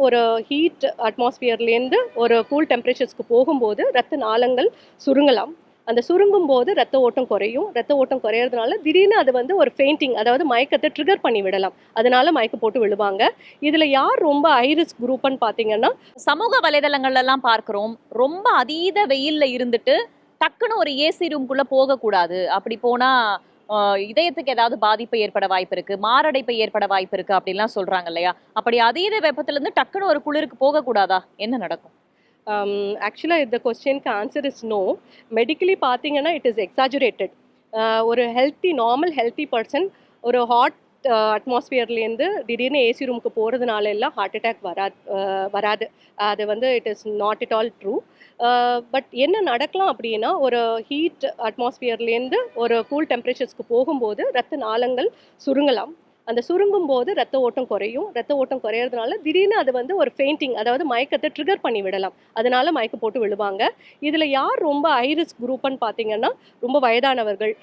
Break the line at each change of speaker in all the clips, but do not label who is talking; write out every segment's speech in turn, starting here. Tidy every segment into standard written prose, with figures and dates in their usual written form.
ஒரு ஹீட் அட்மாஸ்பியர்லேருந்து ஒரு கூல் டெம்பரேச்சர்ஸ்க்கு போகும்போது ரத்த நாளங்கள் சுருங்கலாம். அந்த சுருங்கும் போது ரத்த ஓட்டம் குறையும். ரத்த ஓட்டம் குறையிறதுனால திடீர்னு அது வந்து ஒரு ஃபெயிண்டிங், அதாவது மயக்கத்தை ட்ரிகர் பண்ணி விடலாம். அதனால மயக்கம் போட்டு விழுவாங்க. இதுல யார் ரொம்ப ஹை ரிஸ்க் குரூப்னு பார்த்தீங்கன்னா,
சமூக வலைதளங்கள்ல எல்லாம் பார்க்கிறோம். ரொம்ப அதீத வெயில்ல இருந்துட்டு டக்குன்னு ஒரு ஏசி ரூம்குள்ள போகக்கூடாது. அப்படி போனா இதயத்துக்கு ஏதாவது பாதிப்பு ஏற்பட வாய்ப்பு இருக்கு, மாரடைப்பு ஏற்பட வாய்ப்பு இருக்கு அப்படின்லாம் சொல்றாங்க இல்லையா? அப்படி அதீத வெப்பத்துல இருந்து டக்குன்னு ஒரு குளிருக்கு போகக்கூடாதா? என்ன நடக்கும்?
ஆக்சுவலாக இந்த கொஸ்டினுக்கு ஆன்சர் இஸ் நோ. மெடிக்கலி பார்த்தீங்கன்னா இட் இஸ் எக்ஸாஜுரேட்டட். ஒரு நார்மல் ஹெல்த்தி பர்சன் ஒரு ஹாட் அட்மாஸ்பியர்லேருந்து திடீர்னு ஏசி ரூமுக்கு போகிறதுனால எல்லாம் ஹார்ட் அட்டாக் வராது. அது வந்து it is not it all true. But என்ன நடக்கலாம் அப்படின்னா, ஒரு ஹீட் அட்மாஸ்பியர்லேருந்து ஒரு கூல் டெம்பரேச்சர்ஸ்க்கு போகும்போது ரத்த நாளங்கள் சுருங்கலாம். அந்த சுருங்கும் போது ரத்த ஓட்டம் குறையும். ரத்த ஓட்டம் குறையிறதுனால திடீர்னு அது வந்து ஒரு ஃபெயிண்டிங், அதாவது மயக்கத்தை ட்ரிகர் பண்ணி விடலாம். அதனால மயக்கம் போட்டு விழுவாங்க. இதில் யார் ரொம்ப ஹை ரிஸ்க் குரூப்னு பார்த்தீங்கன்னா, ரொம்ப வயதானவர்கள்,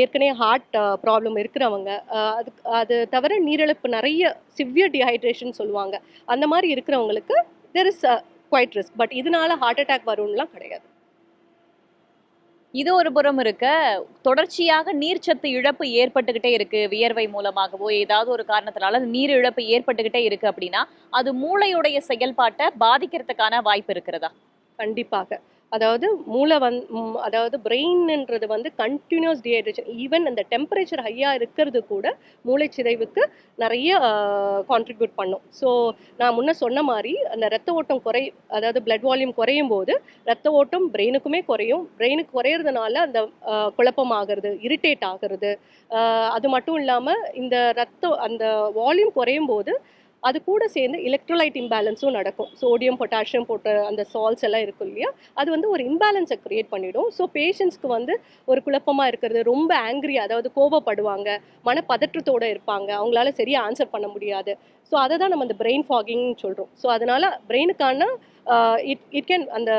ஏற்கனவே ஹார்ட் ப்ராப்ளம் இருக்கிறவங்க, அது அது தவிர நீரிழப்பு நிறைய சிவியர் டீஹைட்ரேஷன் சொல்லுவாங்க. அந்த மாதிரி இருக்கிறவங்களுக்கு there is quite risk. But இதனால ஹார்ட் அட்டாக் வரும்லாம் கிடையாது.
இது ஒரு புறம் இருக்க, தொடர்ச்சியாக நீர்ச்சத்து இழப்பு ஏற்பட்டுக்கிட்டே இருக்கு. வியர்வை மூலமாகவோ ஏதாவது ஒரு காரணத்தினால நீர் இழப்பு ஏற்பட்டுக்கிட்டே இருக்கு அப்படின்னா, அது மூளையுடைய செயல்பாட்டை பாதிக்கிறதுக்கான வாய்ப்பு இருக்கிறதா?
கண்டிப்பாக. அதாவது அதாவது பிரெயின்ன்றது வந்து கன்டினியூஸ் டீஹைட்ரேஷன். ஈவன் அந்த டெம்பரேச்சர் ஹையா இருக்கிறது கூட மூளைச்சிதைவுக்கு நிறைய கான்ட்ரிபியூட் பண்ணும். ஸோ நான் முன்ன சொன்ன மாரி அந்த ரத்த ஓட்டம் அதாவது பிளட் வால்யூம் குறையும் போது ரத்த ஓட்டம் பிரெயினுக்குமே குறையும். பிரெயினுக்கு குறையிறதுனால அந்த குழப்பம் ஆகுறது, இரிட்டேட் ஆகுறது, அது மட்டும் இல்லாம அந்த வால்யூம் குறையும் போது அது கூட சேர்ந்து எலக்ட்ரோலைட் இம்பேலன்ஸும் நடக்கும். சோடியம், பொட்டாசியம் போட்ட அந்த சால்ட்ஸ் எல்லாம் இருக்கும் இல்லையா? அது வந்து ஒரு இம்பேலன்ஸை கிரியேட் பண்ணிடும். ஸோ பேஷண்ட்ஸ்க்கு வந்து ஒரு குழப்பமா இருக்கிறது, ரொம்ப ஆங்க்ரி, அதாவது கோபப்படுவாங்க, மனப்பதற்றத்தோட இருப்பாங்க, அவங்களால சரியா ஆன்சர் பண்ண முடியாது. ஸோ அதை தான் நம்ம அந்த பிரெயின் ஃபாகிங்னு சொல்றோம். ஸோ அதனால பிரெயினுக்கான இட் கேன் அந்த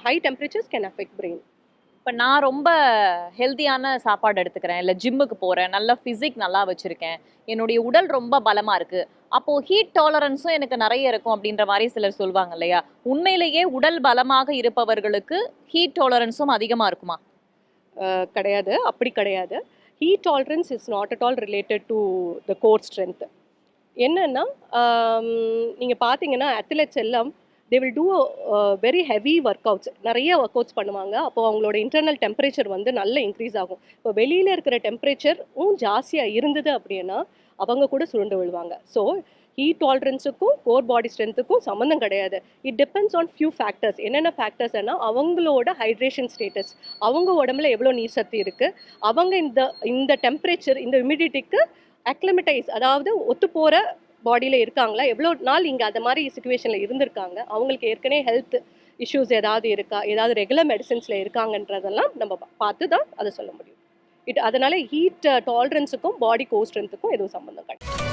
high temperatures can affect brain.
இப்போ நான் ரொம்ப ஹெல்த்தியான சாப்பாடு எடுத்துக்கிறேன், இல்லை ஜிம்முக்கு போகிறேன், நல்ல ஃபிசிக் நல்லா வச்சுருக்கேன், என்னுடைய உடல் ரொம்ப பலமாக இருக்குது, அப்போது ஹீட் டாலரன்ஸும் எனக்கு நிறைய இருக்கும் அப்படின்ற மாதிரி சிலர் சொல்லுவாங்க இல்லையா? உண்மையிலேயே உடல் பலமாக இருப்பவர்களுக்கு ஹீட் டாலரன்ஸும் அதிகமாக இருக்குமா?
கிடையாது, அப்படி கிடையாது. Heat tolerance is not at all related to the core strength. என்னன்னா, நீங்கள் பார்த்தீங்கன்னா அத்லெட்ஸ் எல்லாம் they will do very heavy work outs, நிறைய ஒர்க் அவுட்ஸ் பண்ணுவாங்க. அப்போது அவங்களோட இன்டர்னல் டெம்பரேச்சர் வந்து நல்ல இன்க்ரீஸ் ஆகும். இப்போ வெளியில் இருக்கிற டெம்பரேச்சரும் ஜாஸ்தியாக இருந்தது அப்படின்னா அவங்க கூட சுருண்டு விழுவாங்க. ஸோ ஹீட் டாலரன்ஸுக்கும் கோர் பாடி ஸ்ட்ரென்த்துக்கும் சம்மந்தம் கிடையாது. It depends on few factors. என்னென்ன ஃபேக்டர்ஸ்னா, அவங்களோட ஹைட்ரேஷன் ஸ்டேட்டஸ், அவங்க உடம்புல எவ்வளோ நீர் சத்து இருக்குது, அவங்க இந்த டெம்பரேச்சர், இந்த ஹியூமிடிட்டிக்கு அக்லிமடைஸ், அதாவது ஒத்து போகிற பாடியில் இருக்காங்களா, எவ்வளோ நாள் இங்கே அந்த மாதிரி சுச்சுவேஷனில் இருந்திருக்காங்க, அவங்களுக்கு ஏற்கனவே ஹெல்த் இஷ்யூஸ் ஏதாவது இருக்கா, ஏதாவது ரெகுலர் மெடிசன்ஸில் இருக்காங்கன்றதெல்லாம் நம்ம பார்த்து தான் அதை சொல்ல முடியும். அதனால ஹீட் டாலரன்ஸுக்கும் பாடி கோர் ஸ்ட்ரென்த்துக்கும் எதுவும் சம்மந்தம் கிடையாது.